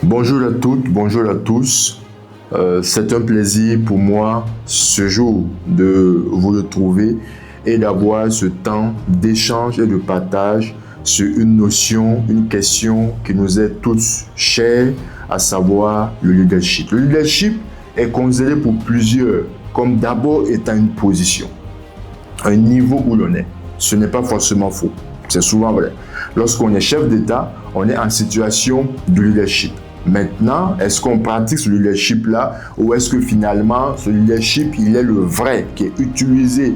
Bonjour à toutes, bonjour à tous. C'est un plaisir pour moi ce jour de vous retrouver et d'avoir ce temps d'échange et de partage sur une notion, une question qui nous est tous chère, à savoir le leadership. Le leadership est considéré pour plusieurs comme d'abord étant une position, un niveau où l'on est. Ce n'est pas forcément faux, c'est souvent vrai. Lorsqu'on est chef d'État, on est en situation de leadership. Maintenant, est-ce qu'on pratique ce leadership-là ou est-ce que finalement, ce leadership, il est le vrai qui est utilisé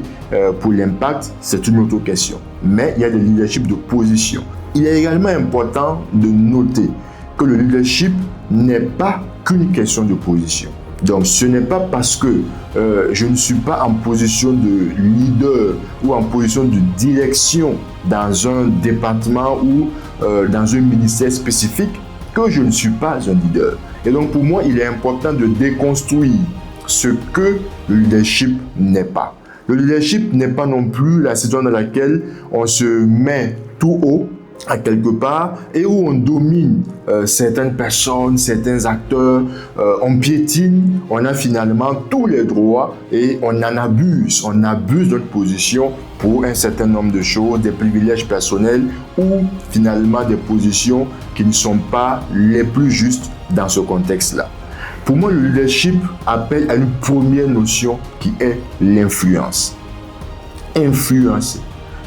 pour l'impact? C'est une autre question. Mais il y a des leaderships de position. Il est également important de noter que le leadership n'est pas qu'une question de position. Donc, ce n'est pas parce que je ne suis pas en position de leader ou en position de direction dans un département ou dans un ministère spécifique que je ne suis pas un leader. Et donc, pour moi, il est important de déconstruire ce que le leadership n'est pas. Le leadership n'est pas non plus la situation dans laquelle on se met tout haut à quelque part et où on domine certaines personnes, certains acteurs, on piétine, on a finalement tous les droits et on en abuse, de notre position pour un certain nombre de choses, des privilèges personnels ou finalement des positions qui ne sont pas les plus justes dans ce contexte-là. Pour moi, le leadership appelle à une première notion qui est l'influence. Influencer.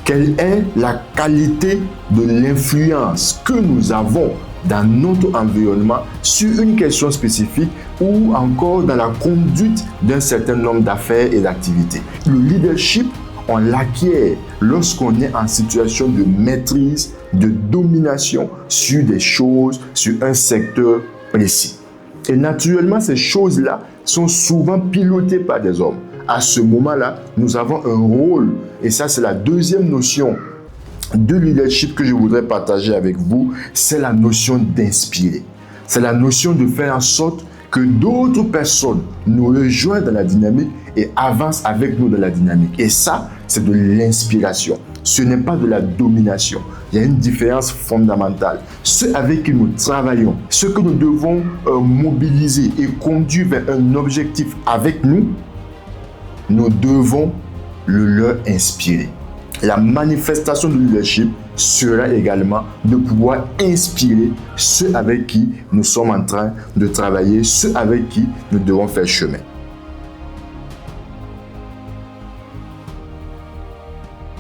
Quelle est la qualité de l'influence que nous avons dans notre environnement sur une question spécifique ou encore dans la conduite d'un certain nombre d'affaires et d'activités. Le leadership, on l'acquiert lorsqu'on est en situation de maîtrise, de domination sur des choses, sur un secteur précis. Et naturellement, ces choses-là sont souvent pilotées par des hommes. À ce moment-là, nous avons un rôle, et ça c'est la deuxième notion de leadership que je voudrais partager avec vous, c'est la notion d'inspirer. C'est la notion de faire en sorte que d'autres personnes nous rejoignent dans la dynamique et avancent avec nous dans la dynamique. Et ça, c'est de l'inspiration. Ce n'est pas de la domination. Il y a une différence fondamentale. Ceux avec qui nous travaillons, ceux que nous devons mobiliser et conduire vers un objectif avec nous, nous devons le leur inspirer. La manifestation du leadership sera également de pouvoir inspirer ceux avec qui nous sommes en train de travailler, ceux avec qui nous devons faire chemin.